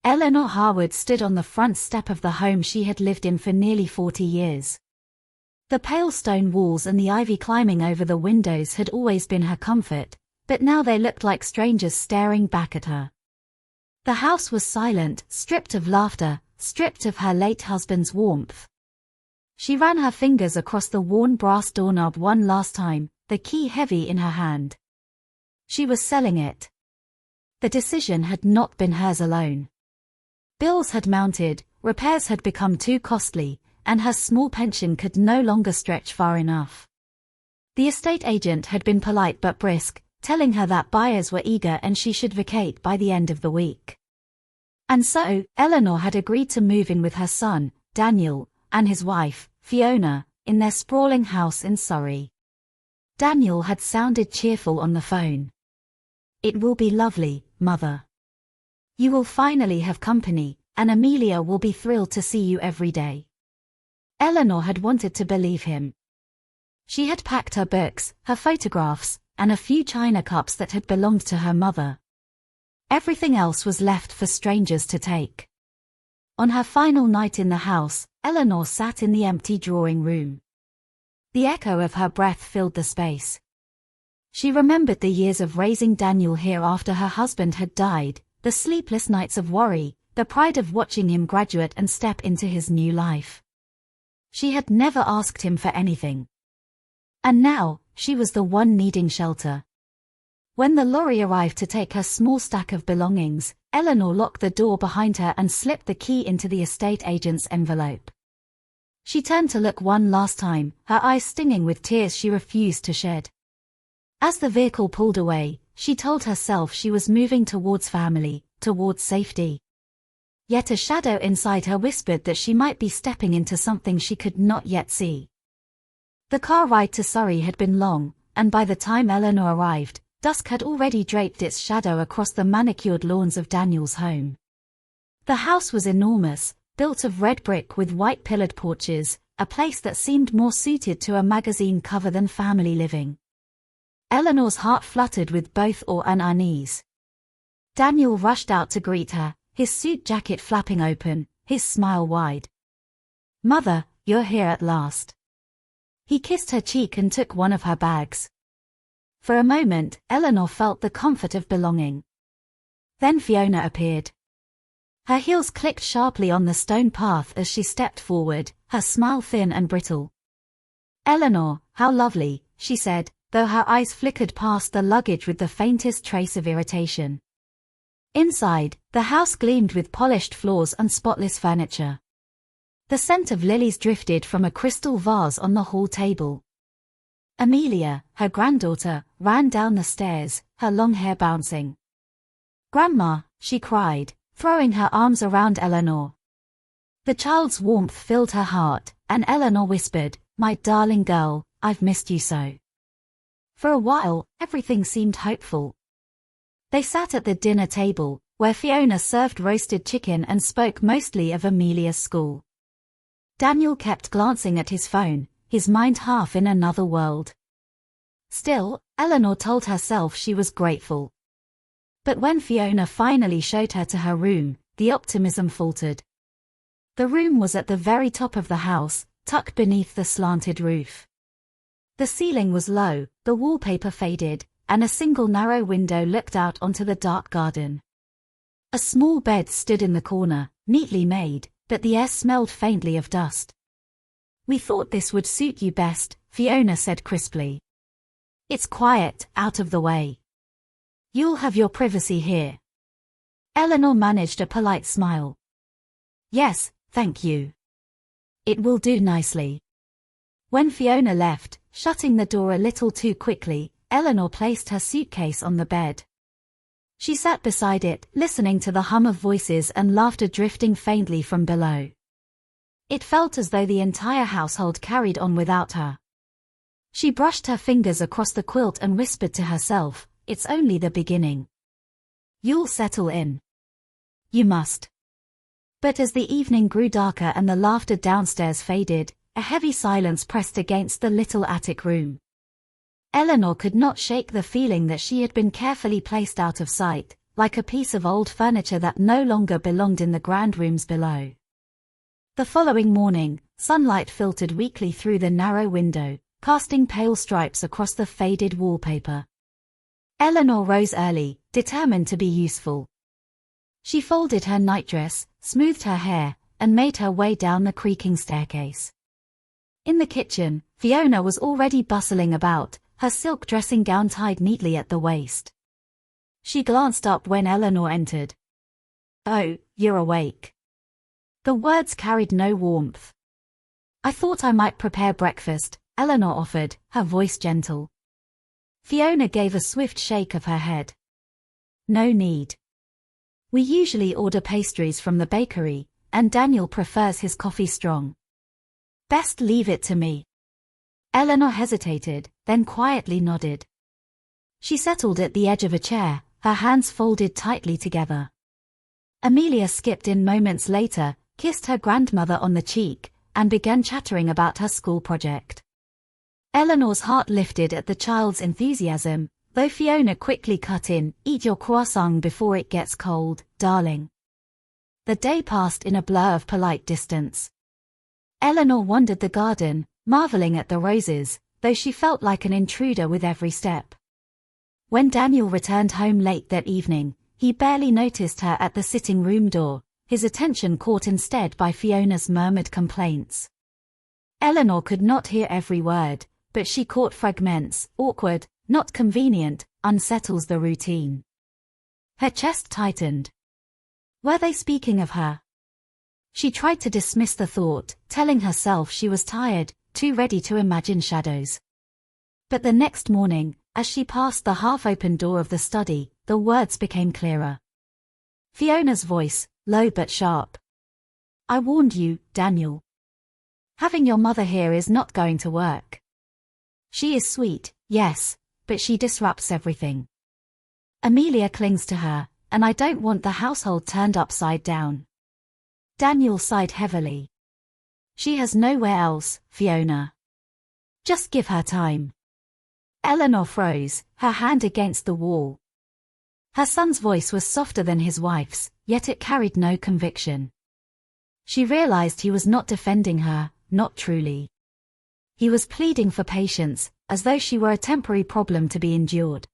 Eleanor Harwood stood on the front step of the home she had lived in for nearly 40 years. The pale stone walls and the ivy climbing over the windows had always been her comfort, but now they looked like strangers staring back at her. The house was silent, stripped of laughter, stripped of her late husband's warmth. She ran her fingers across the worn brass doorknob one last time, the key heavy in her hand. She was selling it. The decision had not been hers alone. Bills had mounted, repairs had become too costly, and her small pension could no longer stretch far enough. The estate agent had been polite but brisk, telling her that buyers were eager and she should vacate by the end of the week. And so, Eleanor had agreed to move in with her son, Daniel, and his wife, Fiona, in their sprawling house in Surrey. Daniel had sounded cheerful on the phone. "It will be lovely, Mother. You will finally have company, and Amelia will be thrilled to see you every day." Eleanor had wanted to believe him. She had packed her books, her photographs, and a few china cups that had belonged to her mother. Everything else was left for strangers to take. On her final night in the house, Eleanor sat in the empty drawing room. The echo of her breath filled the space. She remembered the years of raising Daniel here after her husband had died, the sleepless nights of worry, the pride of watching him graduate and step into his new life. She had never asked him for anything. And now, she was the one needing shelter. When the lorry arrived to take her small stack of belongings, Eleanor locked the door behind her and slipped the key into the estate agent's envelope. She turned to look one last time, her eyes stinging with tears she refused to shed. As the vehicle pulled away, she told herself she was moving towards family, towards safety. Yet a shadow inside her whispered that she might be stepping into something she could not yet see. The car ride to Surrey had been long, and by the time Eleanor arrived, dusk had already draped its shadow across the manicured lawns of Daniel's home. The house was enormous, built of red brick with white pillared porches, a place that seemed more suited to a magazine cover than family living. Eleanor's heart fluttered with both awe and unease. Daniel rushed out to greet her, his suit jacket flapping open, his smile wide. "Mother, you're here at last." He kissed her cheek and took one of her bags. For a moment, Eleanor felt the comfort of belonging. Then Fiona appeared. Her heels clicked sharply on the stone path as she stepped forward, her smile thin and brittle. "Eleanor, how lovely," she said, though her eyes flickered past the luggage with the faintest trace of irritation. Inside, the house gleamed with polished floors and spotless furniture. The scent of lilies drifted from a crystal vase on the hall table. Amelia, her granddaughter, ran down the stairs, her long hair bouncing. "Grandma," she cried, throwing her arms around Eleanor. The child's warmth filled her heart, and Eleanor whispered, "My darling girl, I've missed you so." For a while, everything seemed hopeful. They sat at the dinner table, where Fiona served roasted chicken and spoke mostly of Amelia's school. Daniel kept glancing at his phone, his mind half in another world. Still, Eleanor told herself she was grateful. But when Fiona finally showed her to her room, the optimism faltered. The room was at the very top of the house, tucked beneath the slanted roof. The ceiling was low, the wallpaper faded, and a single narrow window looked out onto the dark garden. A small bed stood in the corner, neatly made, but the air smelled faintly of dust. "We thought this would suit you best," Fiona said crisply. "It's quiet, out of the way. You'll have your privacy here." Eleanor managed a polite smile. "Yes, thank you. It will do nicely." When Fiona left, shutting the door a little too quickly, Eleanor placed her suitcase on the bed. She sat beside it, listening to the hum of voices and laughter drifting faintly from below. It felt as though the entire household carried on without her. She brushed her fingers across the quilt and whispered to herself, "It's only the beginning. You'll settle in. You must." But as the evening grew darker and the laughter downstairs faded, a heavy silence pressed against the little attic room. Eleanor could not shake the feeling that she had been carefully placed out of sight, like a piece of old furniture that no longer belonged in the grand rooms below. The following morning, sunlight filtered weakly through the narrow window, casting pale stripes across the faded wallpaper. Eleanor rose early, determined to be useful. She folded her nightdress, smoothed her hair, and made her way down the creaking staircase. In the kitchen, Fiona was already bustling about, her silk dressing gown tied neatly at the waist. She glanced up when Eleanor entered. "Oh, you're awake." The words carried no warmth. "I thought I might prepare breakfast," Eleanor offered, her voice gentle. Fiona gave a swift shake of her head. "No need. We usually order pastries from the bakery, and Daniel prefers his coffee strong. Best leave it to me." Eleanor hesitated, then quietly nodded. She settled at the edge of a chair, her hands folded tightly together. Amelia skipped in moments later, kissed her grandmother on the cheek, and began chattering about her school project. Eleanor's heart lifted at the child's enthusiasm, though Fiona quickly cut in, "Eat your croissant before it gets cold, darling." The day passed in a blur of polite distance. Eleanor wandered the garden, marveling at the roses, though she felt like an intruder with every step. When Daniel returned home late that evening, he barely noticed her at the sitting room door, his attention caught instead by Fiona's murmured complaints. Eleanor could not hear every word, but she caught fragments. "Awkward, not convenient, unsettles the routine." Her chest tightened. Were they speaking of her? She tried to dismiss the thought, telling herself she was tired, too ready to imagine shadows. But the next morning, as she passed the half-open door of the study, the words became clearer. Fiona's voice, low but sharp. "I warned you, Daniel. Having your mother here is not going to work. She is sweet, yes, but she disrupts everything. Amelia clings to her, and I don't want the household turned upside down." Daniel sighed heavily. "She has nowhere else, Fiona. Just give her time." Eleanor froze, her hand against the wall. Her son's voice was softer than his wife's, yet it carried no conviction. She realized he was not defending her, not truly. He was pleading for patience, as though she were a temporary problem to be endured.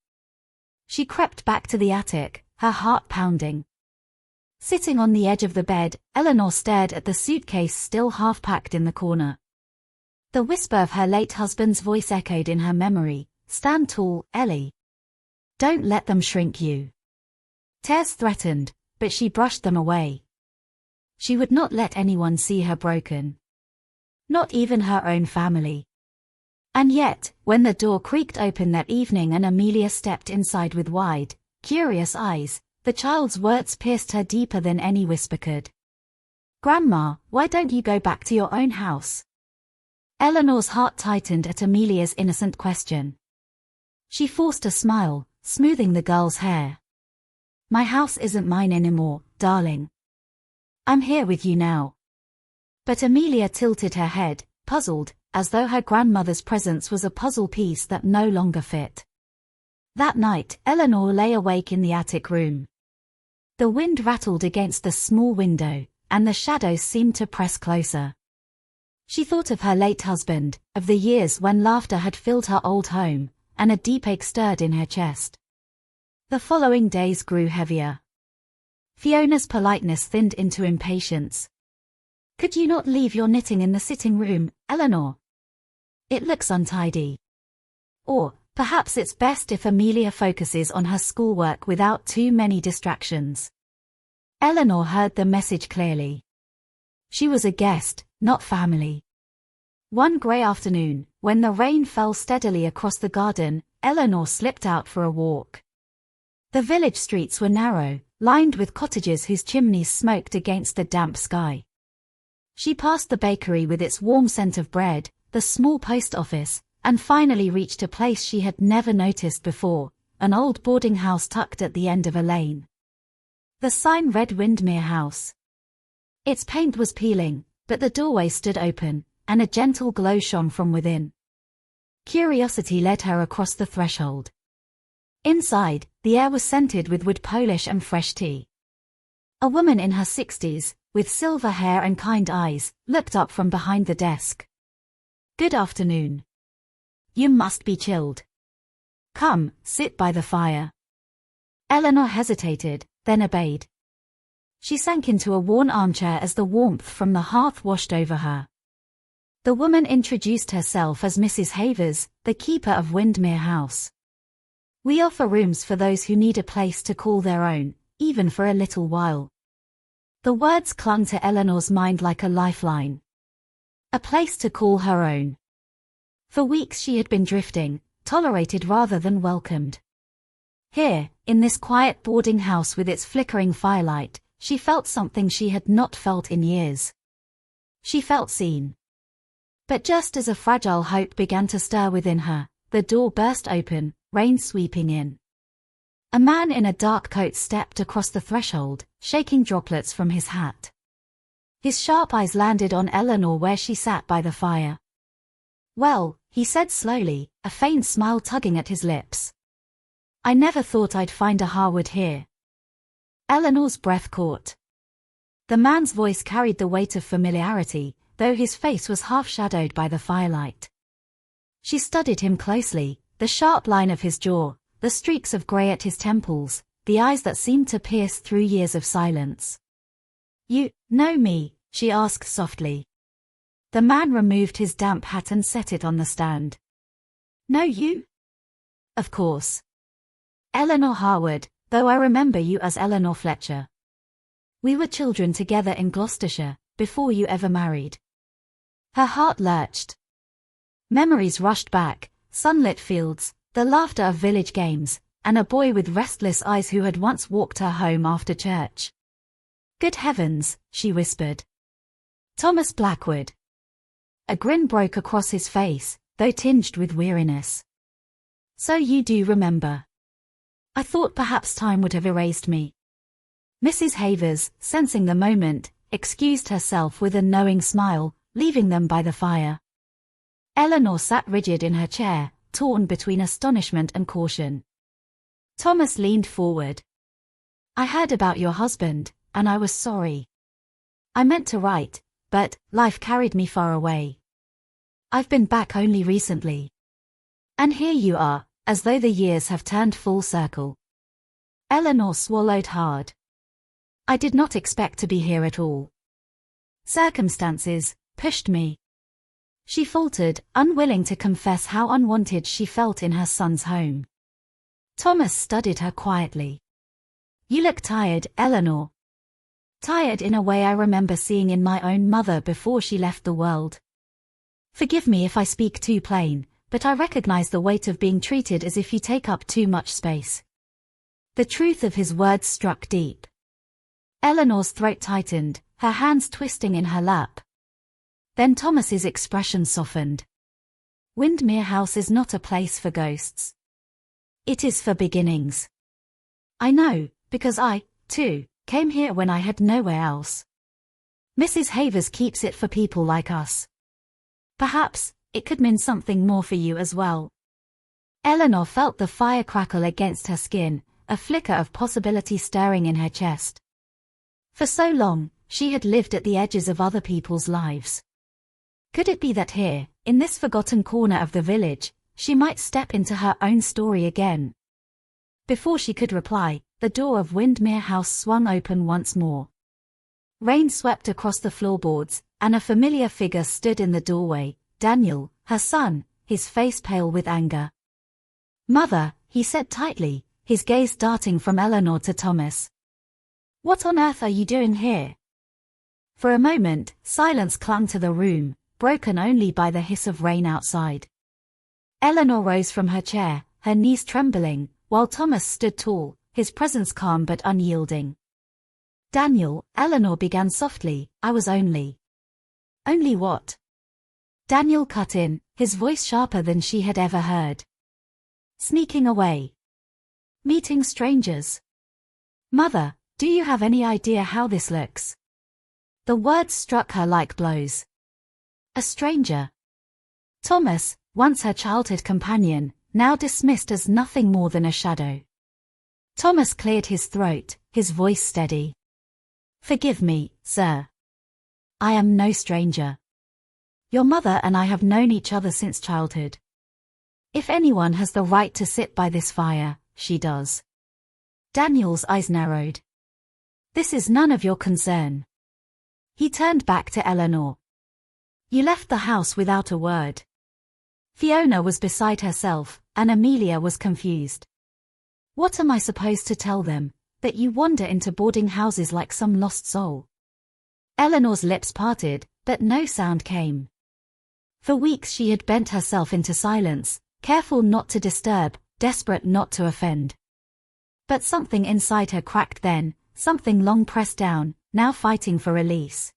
She crept back to the attic, her heart pounding. Sitting on the edge of the bed, Eleanor stared at the suitcase still half-packed in the corner. The whisper of her late husband's voice echoed in her memory, "Stand tall, Ellie. Don't let them shrink you." Tears threatened, but she brushed them away. She would not let anyone see her broken. Not even her own family. And yet, when the door creaked open that evening and Amelia stepped inside with wide, curious eyes, the child's words pierced her deeper than any whisper could. "Grandma, why don't you go back to your own house?" Eleanor's heart tightened at Amelia's innocent question. She forced a smile, smoothing the girl's hair. "My house isn't mine anymore, darling. I'm here with you now." But Amelia tilted her head, puzzled, as though her grandmother's presence was a puzzle piece that no longer fit. That night, Eleanor lay awake in the attic room. The wind rattled against the small window, and the shadows seemed to press closer. She thought of her late husband, of the years when laughter had filled her old home, and a deep ache stirred in her chest. The following days grew heavier. Fiona's politeness thinned into impatience. "Could you not leave your knitting in the sitting room, Eleanor? It looks untidy." Or, "Perhaps it's best if Amelia focuses on her schoolwork without too many distractions." Eleanor heard the message clearly. She was a guest, not family. One grey afternoon, when the rain fell steadily across the garden, Eleanor slipped out for a walk. The village streets were narrow, lined with cottages whose chimneys smoked against the damp sky. She passed the bakery with its warm scent of bread, the small post office, and finally reached a place she had never noticed before, an old boarding house tucked at the end of a lane. The sign read Windmere House. Its paint was peeling, but the doorway stood open, and a gentle glow shone from within. Curiosity led her across the threshold. Inside, the air was scented with wood polish and fresh tea. A woman in her 60s, with silver hair and kind eyes, looked up from behind the desk. "Good afternoon. You must be chilled. Come, sit by the fire." Eleanor hesitated, then obeyed. She sank into a worn armchair as the warmth from the hearth washed over her. The woman introduced herself as Mrs. Havers, the keeper of Windermere House. "We offer rooms for those who need a place to call their own, even for a little while." The words clung to Eleanor's mind like a lifeline. A place to call her own. For weeks she had been drifting, tolerated rather than welcomed. Here, in this quiet boarding house with its flickering firelight, she felt something she had not felt in years. She felt seen. But just as a fragile hope began to stir within her, the door burst open, rain sweeping in. A man in a dark coat stepped across the threshold, shaking droplets from his hat. His sharp eyes landed on Eleanor where she sat by the fire. "Well," he said slowly, a faint smile tugging at his lips. "I never thought I'd find a Harwood here." Eleanor's breath caught. The man's voice carried the weight of familiarity, though his face was half shadowed by the firelight. She studied him closely, the sharp line of his jaw, the streaks of grey at his temples, the eyes that seemed to pierce through years of silence. "You know me?" she asked softly. The man removed his damp hat and set it on the stand. "Know you?" "Of course. Eleanor Harwood, though I remember you as Eleanor Fletcher. We were children together in Gloucestershire, before you ever married." Her heart lurched. Memories rushed back, sunlit fields, the laughter of village games, and a boy with restless eyes who had once walked her home after church. "Good heavens," she whispered. "Thomas Blackwood." A grin broke across his face, though tinged with weariness. "So you do remember. I thought perhaps time would have erased me." Mrs. Havers, sensing the moment, excused herself with a knowing smile, leaving them by the fire. Eleanor sat rigid in her chair, torn between astonishment and caution. Thomas leaned forward. "I heard about your husband, and I was sorry. I meant to write, but life carried me far away. I've been back only recently. And here you are, as though the years have turned full circle." Eleanor swallowed hard. "I did not expect to be here at all. Circumstances pushed me." She faltered, unwilling to confess how unwanted she felt in her son's home. Thomas studied her quietly. "You look tired, Eleanor." "Tired in a way I remember seeing in my own mother before she left the world. Forgive me if I speak too plain, but I recognize the weight of being treated as if you take up too much space." The truth of his words struck deep. Eleanor's throat tightened, her hands twisting in her lap. Then Thomas's expression softened. "Windermere House is not a place for ghosts. It is for beginnings. I know, because I, too, came here when I had nowhere else. Mrs. Havers keeps it for people like us. Perhaps it could mean something more for you as well." Eleanor felt the fire crackle against her skin, a flicker of possibility stirring in her chest. For so long, she had lived at the edges of other people's lives. Could it be that here, in this forgotten corner of the village, she might step into her own story again? Before she could reply, the door of Windermere House swung open once more. Rain swept across the floorboards, and a familiar figure stood in the doorway, Daniel, her son, his face pale with anger. "Mother," he said tightly, his gaze darting from Eleanor to Thomas. "What on earth are you doing here?" For a moment, silence clung to the room, broken only by the hiss of rain outside. Eleanor rose from her chair, her knees trembling, while Thomas stood tall, his presence calm but unyielding. "Daniel," Eleanor began softly, "I was only..." "Only what?" Daniel cut in, his voice sharper than she had ever heard. "Sneaking away. Meeting strangers. Mother, do you have any idea how this looks?" The words struck her like blows. A stranger. Thomas, once her childhood companion, now dismissed as nothing more than a shadow. Thomas cleared his throat, his voice steady. "Forgive me, sir. I am no stranger. Your mother and I have known each other since childhood. If anyone has the right to sit by this fire, she does." Daniel's eyes narrowed. "This is none of your concern." He turned back to Eleanor. "You left the house without a word." Fiona was beside herself, and Amelia was confused. "What am I supposed to tell them? That you wander into boarding houses like some lost soul?" Eleanor's lips parted, but no sound came. For weeks she had bent herself into silence, careful not to disturb, desperate not to offend. But something inside her cracked then, something long pressed down, now fighting for release.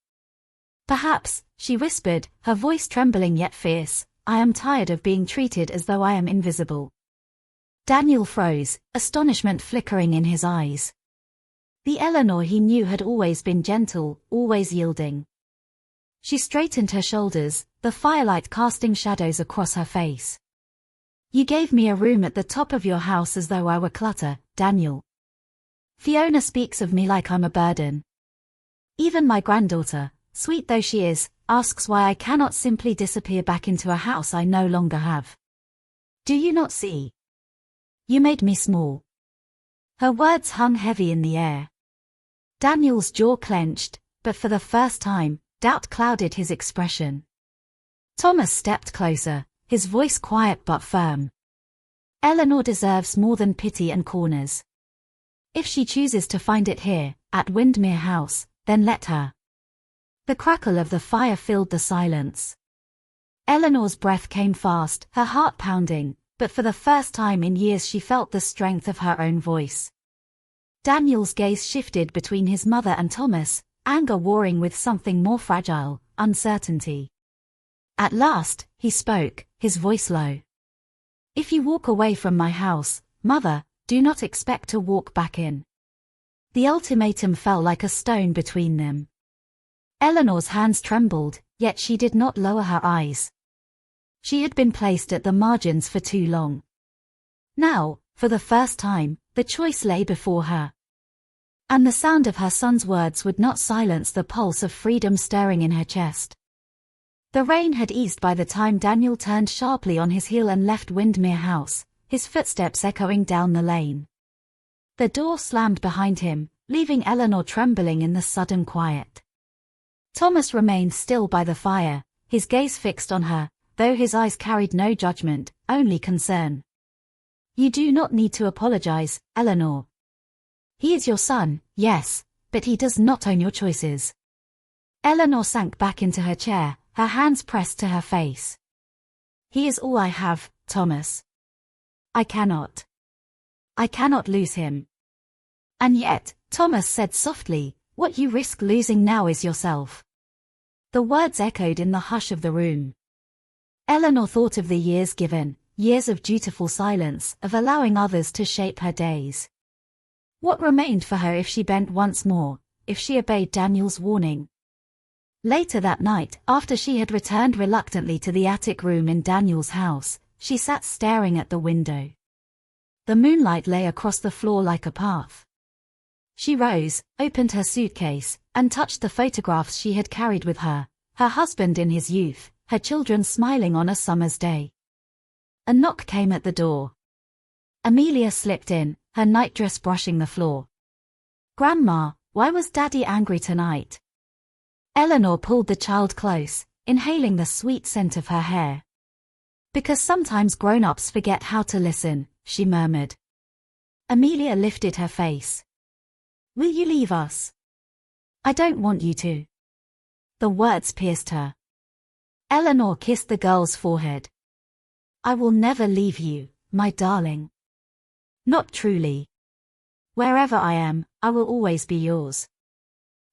"Perhaps," she whispered, her voice trembling yet fierce, "I am tired of being treated as though I am invisible." Daniel froze, astonishment flickering in his eyes. The Eleanor he knew had always been gentle, always yielding. She straightened her shoulders, the firelight casting shadows across her face. "You gave me a room at the top of your house as though I were clutter, Daniel. Fiona speaks of me like I'm a burden. Even my granddaughter, sweet though she is, asks why I cannot simply disappear back into a house I no longer have. Do you not see? You made me small." Her words hung heavy in the air. Daniel's jaw clenched, but for the first time, doubt clouded his expression. Thomas stepped closer, his voice quiet but firm. "Eleanor deserves more than pity and corners. If she chooses to find it here, at Windermere House, then let her." The crackle of the fire filled the silence. Eleanor's breath came fast, her heart pounding, but for the first time in years she felt the strength of her own voice. Daniel's gaze shifted between his mother and Thomas, anger warring with something more fragile, uncertainty. At last, he spoke, his voice low. "If you walk away from my house, Mother, do not expect to walk back in." The ultimatum fell like a stone between them. Eleanor's hands trembled, yet she did not lower her eyes. She had been placed at the margins for too long. Now, for the first time, the choice lay before her. And the sound of her son's words would not silence the pulse of freedom stirring in her chest. The rain had eased by the time Daniel turned sharply on his heel and left Windermere House, his footsteps echoing down the lane. The door slammed behind him, leaving Eleanor trembling in the sudden quiet. Thomas remained still by the fire, his gaze fixed on her, though his eyes carried no judgment, only concern. "You do not need to apologize, Eleanor. He is your son, yes, but he does not own your choices." Eleanor sank back into her chair, her hands pressed to her face. "He is all I have, Thomas. I cannot lose him." "And yet," Thomas said softly, "what you risk losing now is yourself." The words echoed in the hush of the room. Eleanor thought of the years given, years of dutiful silence, of allowing others to shape her days. What remained for her if she bent once more, if she obeyed Daniel's warning? Later that night, after she had returned reluctantly to the attic room in Daniel's house, she sat staring at the window. The moonlight lay across the floor like a path. She rose, opened her suitcase, and touched the photographs she had carried with her, her husband in his youth, her children smiling on a summer's day. A knock came at the door. Amelia slipped in, her nightdress brushing the floor. "Grandma, why was Daddy angry tonight?" Eleanor pulled the child close, inhaling the sweet scent of her hair. "Because sometimes grown-ups forget how to listen," she murmured. Amelia lifted her face. "Will you leave us?" "I don't want you to." The words pierced her. Eleanor kissed the girl's forehead. "I will never leave you, my darling. Not truly. Wherever I am, I will always be yours."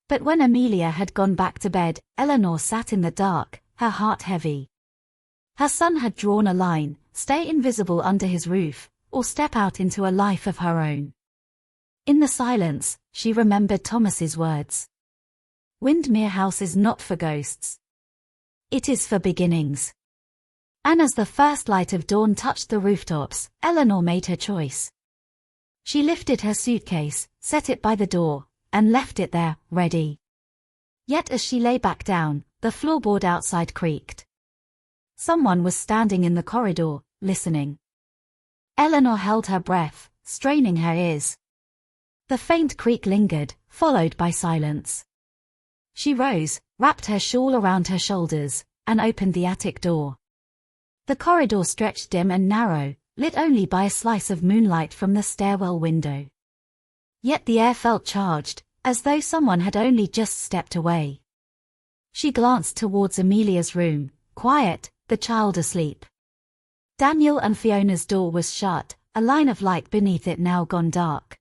But when Amelia had gone back to bed, Eleanor sat in the dark, her heart heavy. Her son had drawn a line, stay invisible under his roof, or step out into a life of her own. In the silence, she remembered Thomas's words. Windermere House is not for ghosts. It is for beginnings. And as the first light of dawn touched the rooftops, Eleanor made her choice. She lifted her suitcase, set it by the door, and left it there, ready. Yet as she lay back down, the floorboard outside creaked. Someone was standing in the corridor, listening. Eleanor held her breath, straining her ears. The faint creak lingered, followed by silence. She rose, wrapped her shawl around her shoulders, and opened the attic door. The corridor stretched dim and narrow, lit only by a slice of moonlight from the stairwell window. Yet the air felt charged, as though someone had only just stepped away. She glanced towards Amelia's room, quiet, the child asleep. Daniel and Fiona's door was shut, a line of light beneath it now gone dark.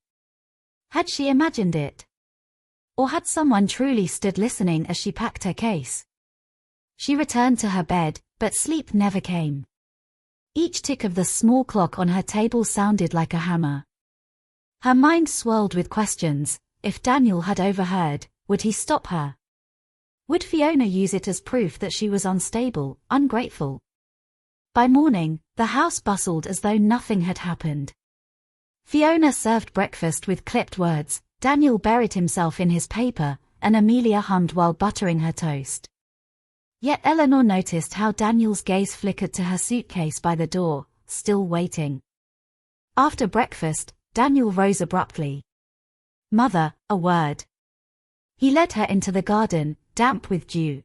Had she imagined it? Or had someone truly stood listening as she packed her case? She returned to her bed, but sleep never came. Each tick of the small clock on her table sounded like a hammer. Her mind swirled with questions. If Daniel had overheard, would he stop her? Would Fiona use it as proof that she was unstable, ungrateful? By morning, the house bustled as though nothing had happened. Fiona served breakfast with clipped words, Daniel buried himself in his paper, and Amelia hummed while buttering her toast. Yet Eleanor noticed how Daniel's gaze flickered to her suitcase by the door, still waiting. After breakfast, Daniel rose abruptly. "Mother, a word." He led her into the garden, damp with dew.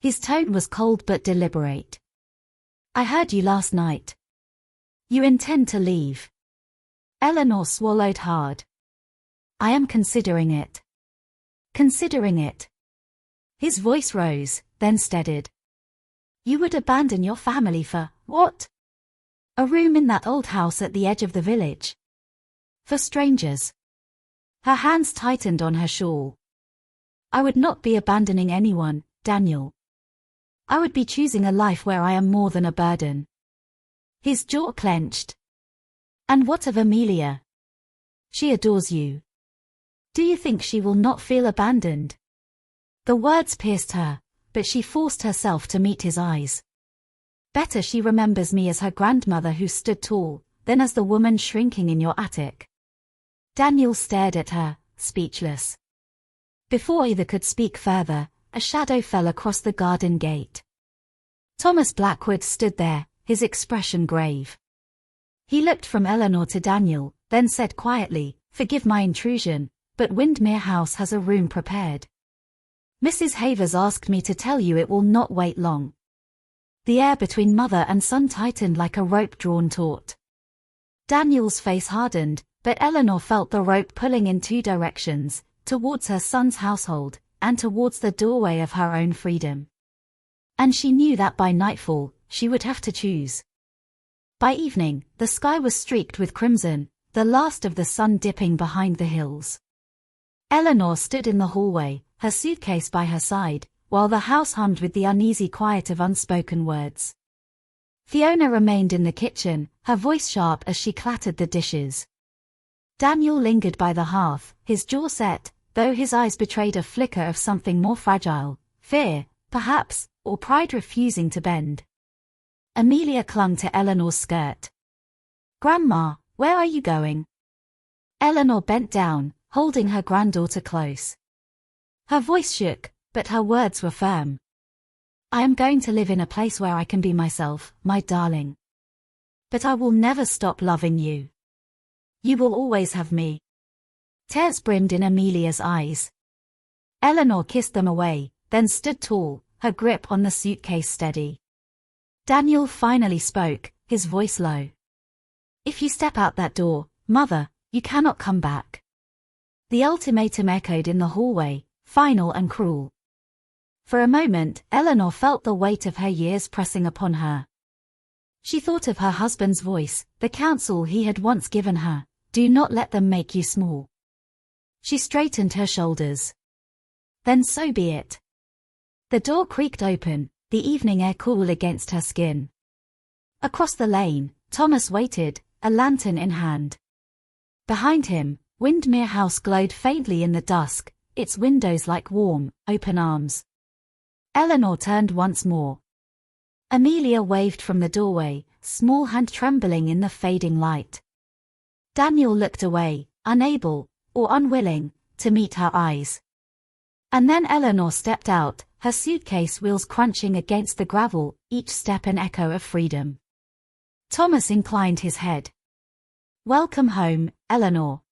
His tone was cold but deliberate. "I heard you last night. You intend to leave." Eleanor swallowed hard. "I am considering it." "Considering it?" His voice rose, then steadied. "You would abandon your family for, what? A room in that old house at the edge of the village? For strangers?" Her hands tightened on her shawl. "I would not be abandoning anyone, Daniel. I would be choosing a life where I am more than a burden." His jaw clenched. "And what of Amelia? She adores you. Do you think she will not feel abandoned?" The words pierced her, but she forced herself to meet his eyes. "Better she remembers me as her grandmother who stood tall, than as the woman shrinking in your attic." Daniel stared at her, speechless. Before either could speak further, a shadow fell across the garden gate. Thomas Blackwood stood there, his expression grave. He looked from Eleanor to Daniel, then said quietly, "Forgive my intrusion, but Windermere House has a room prepared. Mrs. Havers asked me to tell you it will not wait long." The air between mother and son tightened like a rope drawn taut. Daniel's face hardened, but Eleanor felt the rope pulling in two directions, towards her son's household, and towards the doorway of her own freedom. And she knew that by nightfall, she would have to choose. By evening, the sky was streaked with crimson, the last of the sun dipping behind the hills. Eleanor stood in the hallway, her suitcase by her side, while the house hummed with the uneasy quiet of unspoken words. Fiona remained in the kitchen, her voice sharp as she clattered the dishes. Daniel lingered by the hearth, his jaw set, though his eyes betrayed a flicker of something more fragile, fear, perhaps, or pride refusing to bend. Amelia clung to Eleanor's skirt. "Grandma, where are you going?" Eleanor bent down, holding her granddaughter close. Her voice shook, but her words were firm. "I am going to live in a place where I can be myself, my darling. But I will never stop loving you. You will always have me." Tears brimmed in Amelia's eyes. Eleanor kissed them away, then stood tall, her grip on the suitcase steady. Daniel finally spoke, his voice low. "If you step out that door, Mother, you cannot come back." The ultimatum echoed in the hallway, final and cruel. For a moment, Eleanor felt the weight of her years pressing upon her. She thought of her husband's voice, the counsel he had once given her, "Do not let them make you small." She straightened her shoulders. Then so be it. The door creaked open, the evening air cool against her skin. Across the lane, Thomas waited, a lantern in hand. Behind him, Windermere House glowed faintly in the dusk, its windows like warm, open arms. Eleanor turned once more. Amelia waved from the doorway, small hand trembling in the fading light. Daniel looked away, unable, or unwilling, to meet her eyes. And then Eleanor stepped out, her suitcase wheels crunching against the gravel, each step an echo of freedom. Thomas inclined his head. "Welcome home, Eleanor."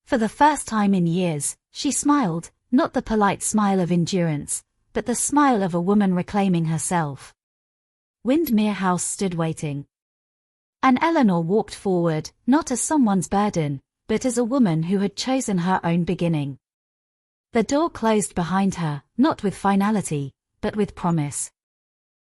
For the first time in years, she smiled, not the polite smile of endurance, but the smile of a woman reclaiming herself. Windermere House stood waiting. And Eleanor walked forward, not as someone's burden, but as a woman who had chosen her own beginning. The door closed behind her, not with finality, but with promise.